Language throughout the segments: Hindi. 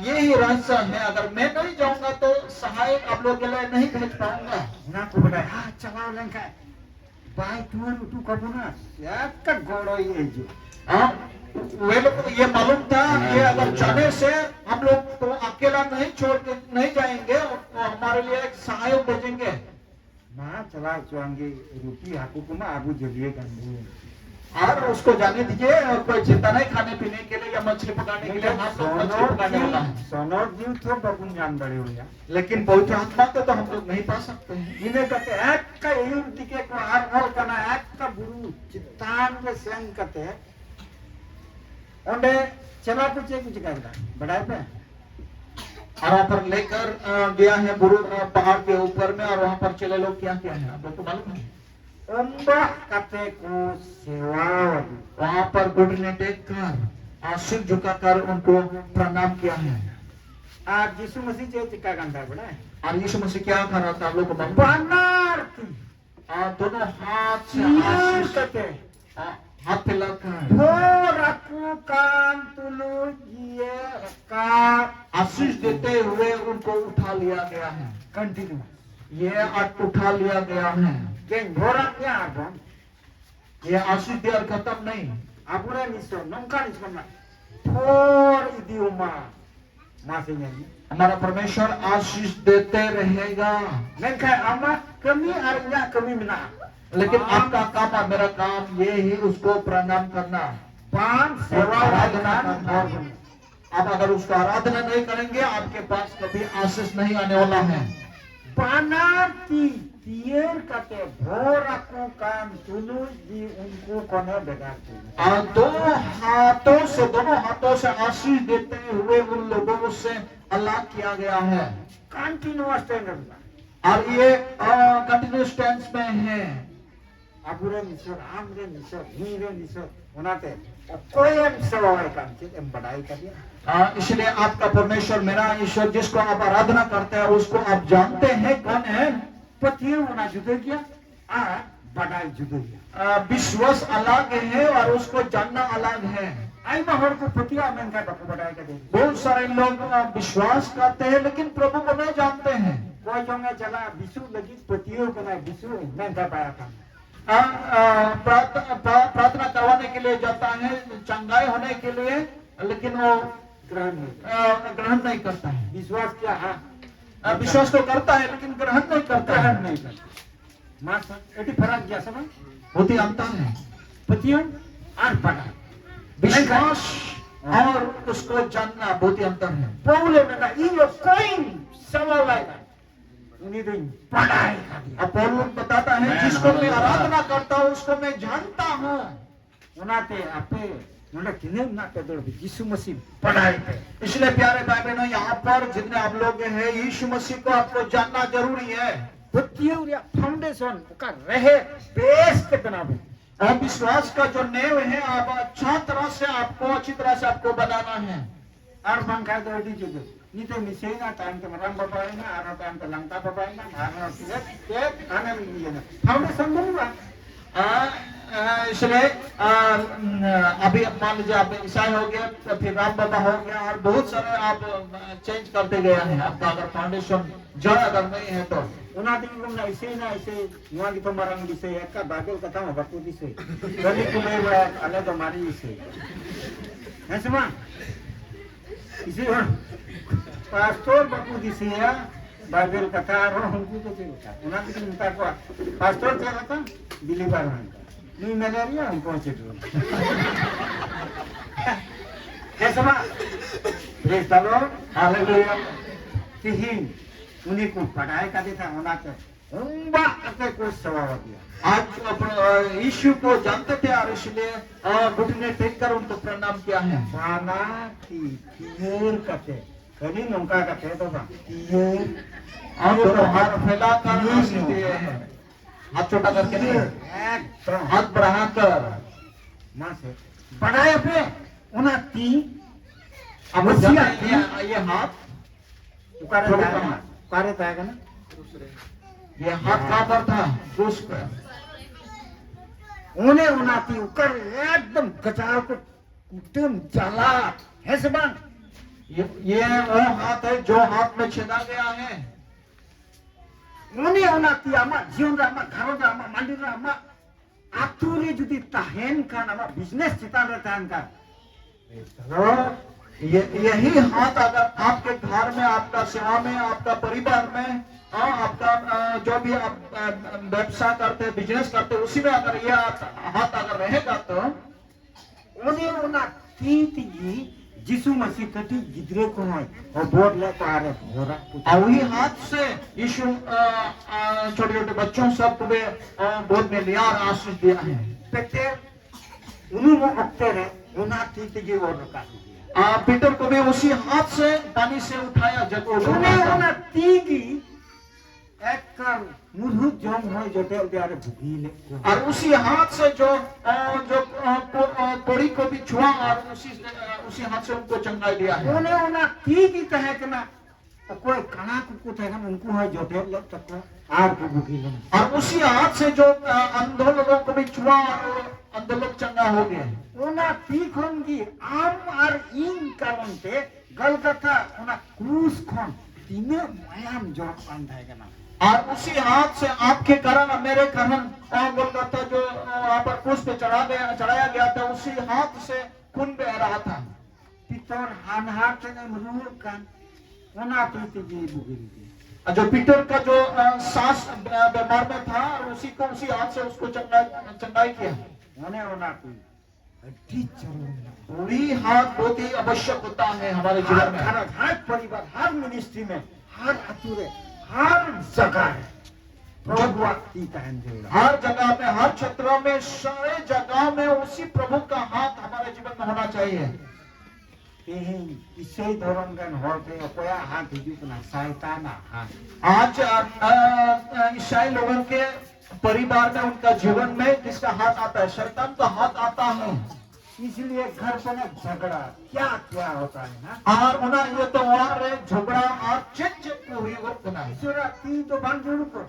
यही रहस्य है। अगर मैं नहीं जाऊंगा तो सहायक आप लोग के लिए नहीं भेज पाऊंगा ना को बड़ा हाँ चलाओ लंका बाई तू कबू ना यार का गोड़ो ये जो हाँ वे लोग को ये मालूम था ये अगर जाने से हम लोग तो अकेला नहीं छोड़ के नहीं जाएंगे और हमारे लिए एक सहायक भेजेंगे। माँ चला चुआंगे रोटी हाकू को माँ आबू जलिए गंदे और उसको जाने दीजिए और कोई चिंता नहीं खाने पीने के लिए या मछली पकाने के लिए हम लोग मछली पकाने वाला है। सोनोर जीव तो बकुन जान बड़े हो या लेकिन पवित्र आत्मा तो हम लोग नहीं पा सकते हैं। इन्हें कहते एक का यही दिखे को हर हर करना एक का गुरु चित्तान में सेंग करते हैं उन्हें चला कुछ करता बढ़ाए पे और वहाँ पर लेकर गया है बुरु पहाड़ के ऊपर में और वहाँ पर चले लोग क्या क्या है आप लोग को मालूम है। उम्बा कते को सेवा वहाँ पर घुटने टेक कर सिर झुकाकर उनको प्रणाम किया है। आज यीशु मसीह जो चिक्का गंदा बड़ा है और यीशु मसीह क्या कर रहा था आप लोग को मालूम बनारती दोनों हाथ से आशीष करते हाथ फैलाकर भोरकु कान तुलु ये का आशीष देते हुए उनको उठा लिया गया है। कंटिन्यू ये उठा लिया गया है। कें भोरा क्या आबम ये आशीष देर खत्म नहीं आपुरे निसो नंका निसो ना थोर इदियोमा मासे नहीं हमारा परमेश्वर आशीष देते रहेगा। नंका आमा कमी आरंगा कमी मिना लेकिन आपका काम और मेरा काम ये ही उसको प्रणाम करना पान सेवा आराधना करना। आप अगर उसका आराधना नहीं करेंगे आपके पास कभी आशीष नहीं आने वाला है। बनाती तीर कते भोरकु कान तुलु जी उनको कोने बेगाते और दोनों हाथों से आशीष देते हुए उन लोगों से अलग किया गया है। कंटिन्यूअस टेंस और ये कंटिन्यूअस टेंस में है। आपुरे निसो आमरे निसो हीरे निसो उनाते कोई हम सेवा काम चीज हम बढ़ाई कर दिया। इसलिए आपका परमेश्वर मेरा ईश्वर जिसको आप आराधना करते हैं उसको आप जानते हैं कौन है। पतिये होना जुदे किया बढ़ाई जुदे किया विश्वास अलग है और उसको जानना अलग है। आई बाहर को पतिया में का बढ़ाई कर दे बहुत सारे लोग विश्वास करते हैं लेकिन प्रभु को नहीं जानते हैं। कोई जोंगे चला विशु लगी पतियों को ना विशु में का पाया था प्रार्थना करवाने के लिए जाता है चंगाई होने के लिए लेकिन वो ग्रहण नहीं करता है। विश्वास क्या है विश्वास तो करता है लेकिन ग्रहण नहीं करता। मासा एटी फरक गया सब बहुत ही अंतर है। पतियों और बड़ा विश्वास और उसको जानना बहुत ही अंतर है। पौले में ना ये कोई सवाल आएगा उन्हीं दिन पढ़ाई अब पौलुस बताता है जिसको मैं आराधना करता हूँ उसको मैं जानता हूँ। उनाते आपे उन्हें किन्हें ना पे दो यीशु मसीह पढ़ाई पे इसलिए प्यारे भाई बहनों यहाँ पर जितने आप लोग हैं यीशु मसीह को आपको जानना जरूरी है। पतियों या फाउंडेशन का रहे बेस के बनावे और विश्वास का जो नेव है आप अच्छी तरह से आपको बनाना है। और बंका दो दीजिए नहीं तो मिसेज ना टाइम तो मरम बपाए ना आरा टाइम तो लंका बपाए ना मारना एक आने में नहीं है फाउंडेशन बनूंगा। इसलिए अभी मान लीजिए आप ईसाई हो गया तो फिर राम बाबा हो गया और बहुत सारे आप चेंज करते गए हैं। आपका अगर फाउंडेशन जड़ अगर नहीं है तो उन्हें दिन ना ऐसे युवा की तो मरंग दिसे एक का बागल कथा में बकू दिसे गली कुमेर बड़ा अलग तो मारी दिसे है सुमा इसे पास्टर बकू दिसे या बागल कथा रो हमको तो चलता उन्हें दिन उनका को पास्टर क्या कहता बिलीवर है नहीं मलेरिया हमको चिट्रो है सुमा प्रेज द लॉर्ड हालेलुया तिहिन उन्हीं को पढ़ाई का देता होना तो उम्बा अपने को सवाल दिया। आज यीशु को जानते थे और इसलिए घुटने टेक कर उनको प्रणाम किया है। बाना की तीर कते कभी नौका कते तो बा तीर और दोनों हाथ फैला कर आशीष दिए हैं। हाथ छोटा करके नहीं हाथ बढ़ाकर मां से बढ़ाए पे उन्हें ती अब ये हाथ उकारे जाएगा ना ये हाथ कहाँ पर था क्रूस पर उन्हें उनाती उकर एकदम गचाव को कुटुम जला है सबन ये वो हाथ है जो हाथ में छेदा गया है। उन्हें उनाती आमा जीवन रामा घरों रामा मंदिर रामा आतुरी जुदी ताहेन का नामा बिजनेस चिता रहता का यही हाथ अगर आपके घर में, आपका सेवा में, आपका परिवार में, आपका जो भी आप व्यवसाय करते हैं, बिजनेस करते हैं, उसी में अगर ये हाथ अगर रहेगा तो उन्हें उना तीती जिसु मसीह कटी गिदरे को है और बोर्ड ले को आ रहे भोरा और वही हाथ से यीशु छोटे छोटे बच्चों सबको भी बोध में लिया और आशीष दिया है। पेटे उन्होंने अक्टर है उन्हें तीती जी और रखा पीटर को भी उसी हाथ से पानी से उठाया जब उन्हें तीगी एक मुर्हु जोंग हो जो तेल दियारे भुगीले और उसी हाथ से जो कोड़ी को भी छुआ और उसी हाथ से उनको चंगाई दिया है। उन्हें तीगी कहे कि ना कोई कना को थे हम उनको है जो तेल लग तक आर को भुगीले और उसी हाथ से जो अंधों लोगों को भी छुआ और अंधे लोग चंगा हो गए। उन्हें तीख होंगी आम और इन कारण से गलगथा उन्हें क्रूस खोन तीनों मायाम जोड़ पांधा है ना और उसी हाथ से आपके कारण मेरे कारण गोलगथा जो वहां पर क्रूस पे चढ़ाया गया था, उसी हाथ से खून बह रहा था। पितर हाथ ने मरूर कान उन्हें तीती जी बुगिरी जो पीटर का जो सांस बीमार में था उसी को उसी हाथ से उसको चंगाई किया। वही हाथ बहुत ही आवश्यक होता है हमारे जीवन में। हर परिवार, हर मिनिस्ट्री में, हर अतुरे, हर जगह हर जगह में, हर क्षेत्रों में, सारे जगह में उसी प्रभु का हाथ हमारे जीवन में होना चाहिए। इसे धर्मगण होते कोया हाथ हिजुकना शैताना हाथ आज ईसाई लोगों के परिवार में, उनका जीवन में किसका हाथ आता है? शैतान का हाथ आता है। इसलिए घर पर झगड़ा क्या क्या होता है ना और उन्हें ये तो वहां झगड़ा और चिट को हुई वो बनाए ईश्वरा की तो बन जुड़ को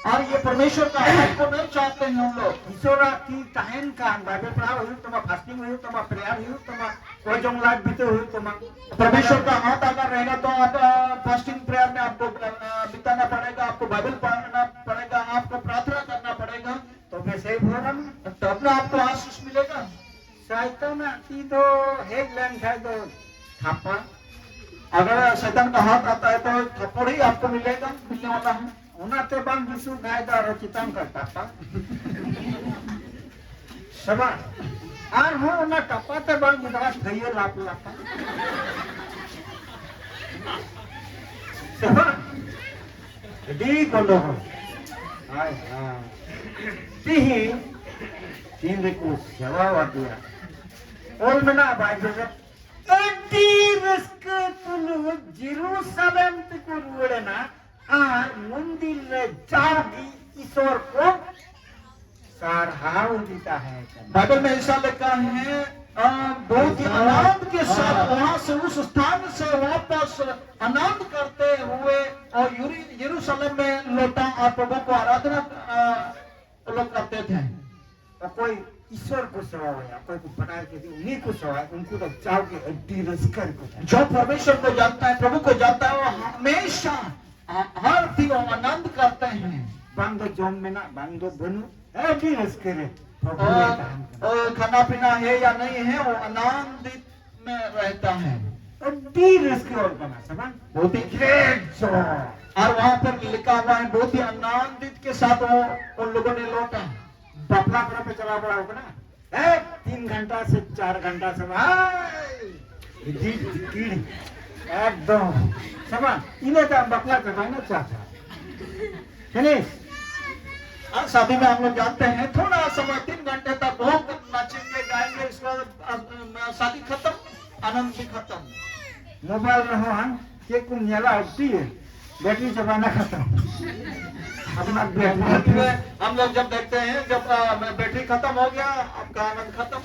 और ये परमेश्वर का हाथ को नहीं चाहते हैं हम लोग। ईश्वरा की तहन का बाइबल पढ़ा हुई तुम फास्टिंग हुई तुम प्रेयर हुई तुम कोई जंग लाइफ बीते हुई तुम परमेश्वर का हाथ अगर रहेगा तो आप फास्टिंग प्रेयर में आपको बिताना पड़ेगा, आपको बाइबल पढ़ना पड़ेगा, आपको प्रार्थना करना पड़ेगा, तो मैं सही बोल रहा हूँ तो अपना आपको आशीष मिलेगा। शैतान की तो हेड लाइन है तो थापा अगर शैतान का हाथ आता है तो थप्पड़ ही आपको मिलेगा, मिलने वाला है। उन्हें बंद विशु गायदा रचिताम करता था सबा और हो उन्हें टपाते बंद विधवा थैये लाप लापा सबा डी कोलो हो हाय हाय तीन रिको सेवा वादिया और मना बाइबल एडी रिस्क तुनु जेरूसलम तक रुड़े ना मंदिर में जागी ईश्वर को सराहना देता है। बाइबल में ऐसा लिखा है बहुत ही आनंद के साथ वहां से उस स्थान से वापस आनंद करते हुए और यरूशलेम में लौटा और प्रभु को आराधना लोग करते थे। और कोई ईश्वर को सेवा हुआ, कोई को बनाए के उन्हीं को सेवा, उनको तो जाओ के अड्डी रस्कर को जो परमेश्वर को जानता है, प्रभु को जानता है, वो हमेशा हर दिन आनंद करते हैं। बांधो जोम में ना बांधो बनो अड्डी रस्कर खाना पीना है या नहीं है, वो आनंदित में रहता है। अड्डी रस्कर और बना समझ बहुत ही ग्रेट और वहां पर लिखा हुआ है बहुत ही आनंदित के साथ वो उन लोगों ने लौटा। बफला पे चला पड़ा होगा ना 3 घंटा से 4 घंटा से एकदम समझ इन्हें तो बफला करवाना चाहता और शादी में हम लोग जानते हैं थोड़ा समय 3 घंटे तक बहुत नाचेंगे गाएंगे, इसके बाद शादी खत्म, आनंद भी खत्म। मोबाइल में हो हम के कुछ न्याला होती है बैटरी चबाना खत्म हम लोग जब देखते हैं जब बैटरी खत्म हो गया आपका आनंद खत्म।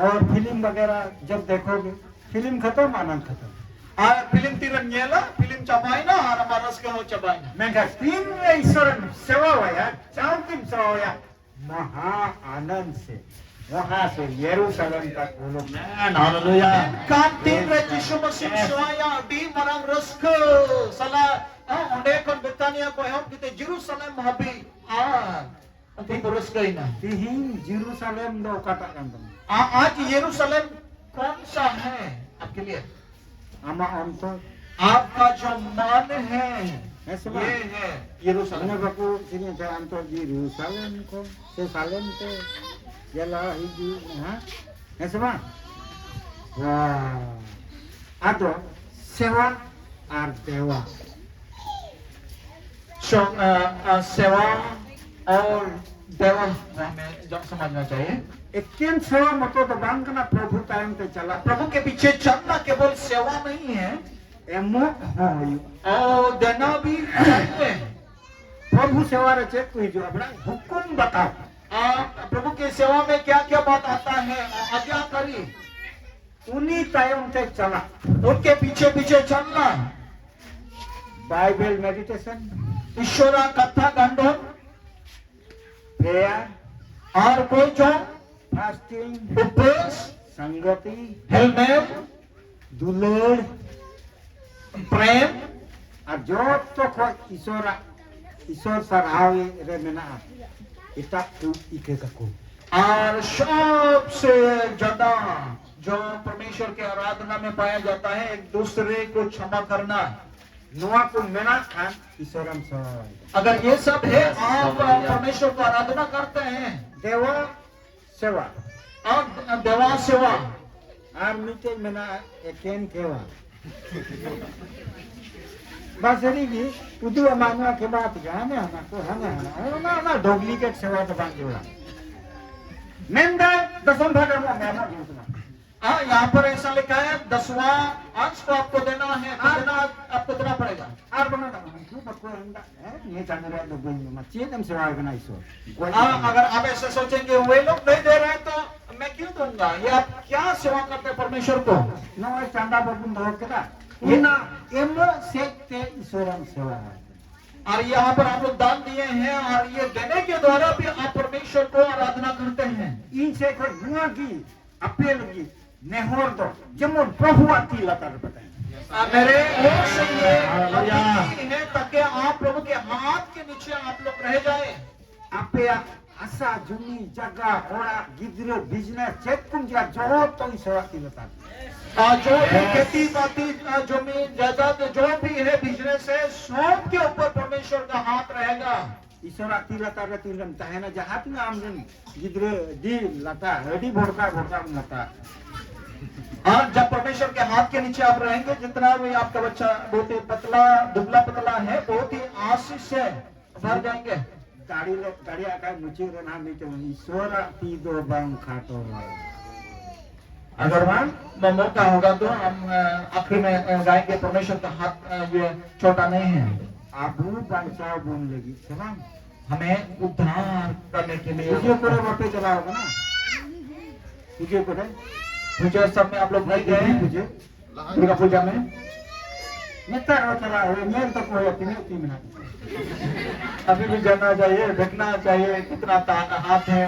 और फिल्म वगैरह जब देखोगे फिल्म खत्म आनंद खत्म। फिल्म तिरंगेला फिल्म चबाइना और हमारा रस के हो चबाइना। मैं कहा तीन ईश्वर सेवा हुआ चार दिन सेवा हुआ महा आनंद से वहां से यरूशलेम तक वो लोग Hallelujah. Kantin re Yishu Masih Suaya di marang reska sala onde kon Betania ko ehom kita Jerusalem habi nanti reska ina. तिहिन यरूशलेम दो katakan teman आज यरूशलेम कौन सा है आपके लिए? ama onto आपका जो मन है ऐसे ये है Mana यरूशलेम. baku sini saya antar Yerusalem ko se Salem te jala hiji ha ऐसे बा wah ada sewa ar dewa So सेवा और देवा हमें जो समझना चाहिए. एकेन सेवा मतो तो बांग कना प्रभु टाइम ते चला प्रभु के पीछे चलना केवल सेवा नहीं है एमो होई और देना भी चाहिए. प्रभु सेवा रे चेक कोई जो अपना हुकुम बताओ प्रभु के सेवा में क्या क्या बात आता है आज्ञाकारी उन्हीं टाइम ते चला उनके पीछे पीछे चलना. बाइबल मेडिटेशन ईश्वरा कथा गंडोन प्रेयर और कोई जो फास्टिंग उपवास संगति हेलमेट दुलड़ प्रेम और जो तो को ईश्वर सरावे रे मेना इता तू इके को और सबसे ज्यादा जो परमेश्वर के आराधना में पाया जाता है एक दूसरे को क्षमा करना. नुआ को मेना खान ईश्वरम सरावे अगर ये सब है आप परमेश्वर को आराधना करते हैं देवा सेवा और देवा सेवा आर मीटे मेना एकेन केवा बासरी की उदु अमानुआ के बात गाने हना को हना ना डुप्लीकेट सेवा तो बांध जोड़ा मेंदा दसम भाग में मेना जोड़ा यहाँ पर ऐसा लिखा है 10वां अंश को आपको देना है तो देना आपको देना पड़ेगा. आर बना तू बको अंदा ये जान रहा है लोग में चेतन सेवा करना ईश्वर अगर आप ऐसे सोचेंगे वे लोग नहीं दे रहे हैं तो मैं क्यों दूंगा. ये आप क्या सेवा करते हैं परमेश्वर को. नो चांदा बबुन धो केदा ये ना एमो सेते ईश्वरम सेवा और यहाँ पर आप लोग दान दिए हैं और ये देने के द्वारा भी आप परमेश्वर को आराधना करते हैं. इनसे कोई नुआ की अपील की नेहोर दो जमो प्रभु आती लतार बताए मेरे ओर से ये अपील है ताकि आप प्रभु के हाथ के नीचे आप लोग रह जाए. आपे आशा जुनी जगह ओरा गिद्र बिजनेस चेक कुम जा जो तो ईश्वर आती लतार जो भी खेती बाती जमीन जायदाद जो भी है बिजनेस है सब के ऊपर परमेश्वर का हाथ रहेगा. ईश्वर आती लतार तीन ताहे ना जहां ना आमजन गिद्र दी लता रेडी भोड़का लता और जब परमेश्वर के हाथ के नीचे आप रहेंगे जितना भी आपका बच्चा बहुत ही पतला दुबला पतला है बहुत ही आशीष से भर जाएंगे. गाड़ी आका मुझे रहना मीटे ईश्वर आती दो बांग खाटो अगर मौका होगा तो हम आखिरी में गाएंगे परमेश्वर का हाथ ये छोटा नहीं है. आबू बचाओ बोल लगी चला हमें उद्धार करने के लिए पूजे करे वटे चला होगा ना पूजे करे पूजा सब में आप लोग नहीं गए पूजे दुर्गा पूजा में नेता रो चला है मेल तो कोई अपने टीम ना अभी भी जाना चाहिए देखना चाहिए कितना हाथ है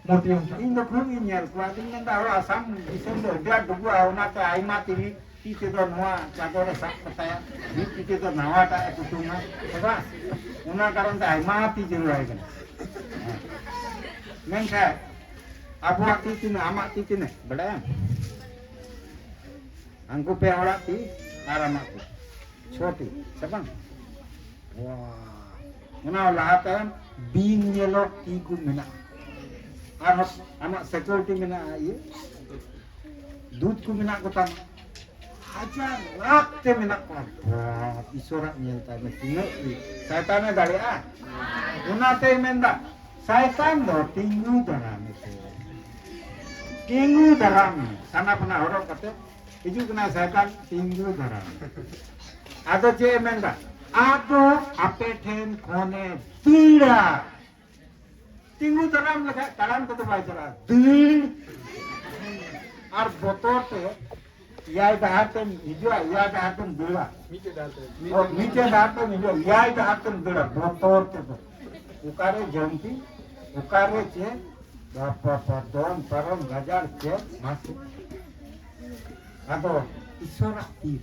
मूर्तियों का. इन तो खूब इन को दिन में दारो आसाम दिसंबर dia dugu auna ta aima tiri tite do noa chadore sak pataya ni tite do nawa ta kutuma coba una karon ta aima ti jiru ai kan menka abu ati tine ama ti tine badaya angku pe ora ti arama ku choti sabang wah una lahata bin yelo ti ku mena anak security mina ये दूध को mina को tan हजार लाख ते mina को ईश्वर nyata me tino setan dari una te menda setan do tinggu daram tinggu daram sana pernah orang kata itu kena setan tinggu daram ada je menda ado apeten kone tidak tinggu dalam लगा dalam तो तो बाजरा दिन और बोतल पे यार डालते निजो यार डालते दूरा और नीचे डालते निजो यार डालते दूरा बोतल पे तो उकारे jumpy Ukare ce, Bapak don param gajar ce, masuk. Ado isorak pi,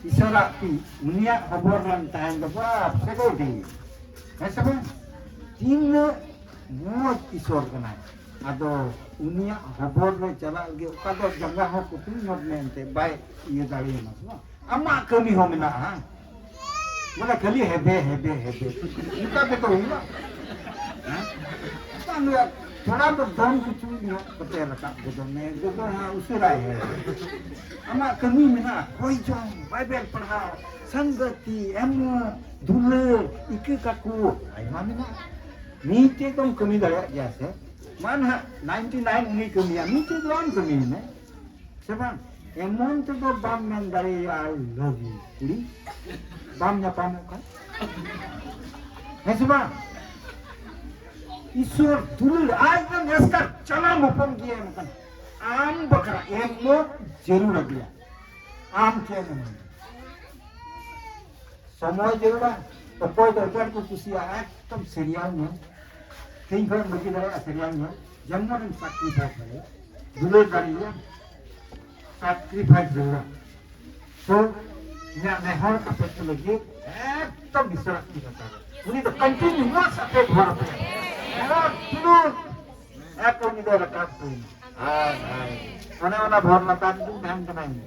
isorak pi, niat haboran tahan lepas, segodi. Macam tina muat isor kena. Ado unia habor le cala lagi, kado jangga ho kutu not mente baik ia dari mas. Ama kami ho mina ha. Mana kali hebe. Kita betul ina. Kan lihat थोड़ा तो दम कुछ नहीं पता लगा तो मैं जो हाँ उसे राय है अमा कमी में ना कोई जो बाइबल पढ़ा संगति एमो दूल्हे इके काकू आई मामी ना नीचे तो कमी दया जैसे मान है 99 उन्हीं कमी है नीचे तो आम कमी है सेवन एमोन तो बाम में दरे आई लव यू कुड़ी बाम ना पामो का है सेवन ईश्वर दूर आज तो नेस्कर चला मुपम किए मकन आम बकरा एमो जरूर अगला आम क्या नहीं समय जरूर तो कोई तो कर को किसी आए तब सीरियल में कहीं घर में किधर सीरियल में जम्मू में सैक्रिफाइस है दूल्हे करिए सैक्रिफाइस जरूर तो यहाँ नेहर अपेक्ट लगी एकदम विश्वास की करता है उन्हीं तो कंटिन्यूअस अपेक्ट हो रहा है Terus, aku ni dah lekat pun. Mana bor lekat tu dah kena ni.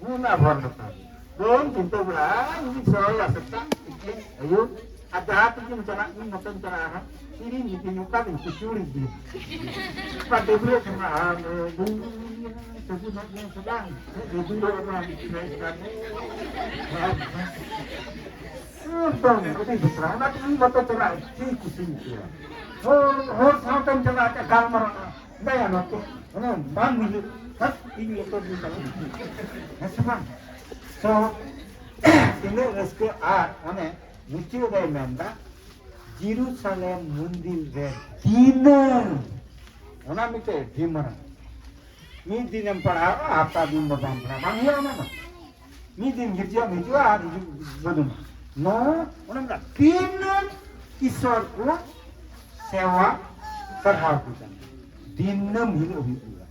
Mana bor lekat. Don pintu belah, ini saya setak. Ayo, ada hati ni macam ni macam cara. Ini ni penyuka ni kucuri ni. Pada dia cuma sebut nak sedang. Dia orang ni. Bang, kita bicara. Nak ni betul cerai. Cik kucing dia. Hor sampai cerai ke kamar. Daya nak tu. Mana bang ni? Hah? Ini betul ni kalau. Macam. So, ini reske mana? Muncul dari mana? Jerusalem mundir re. Dinner. Mana mite dinner. Ni dinner pada apa dinner bang? Bang ya mana? Ni dinner kerja ada betul. No, orang dah dinner Isor ko sewa terhadap dinner milu hidup.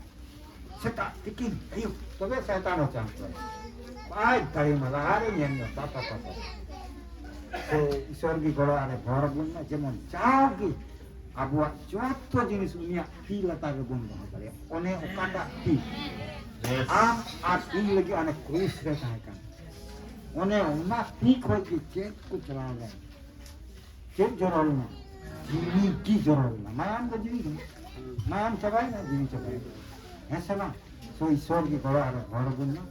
Setak tikin, ayo, tapi saya tahu macam. Baik dari malah hari ni apa. So Isor ki kalau ada baru pun macam jauh abuat jodoh jenis dunia pila tahu pun macam. One okada pi. Ini lagi anak krus kan. One pi kau cek kucing cek jorolna, jini ki jorolna, mayam ka jini, mayam cabai na jini cabai, ऐसा ना, so ईश्वर की बड़ा है भगवान ना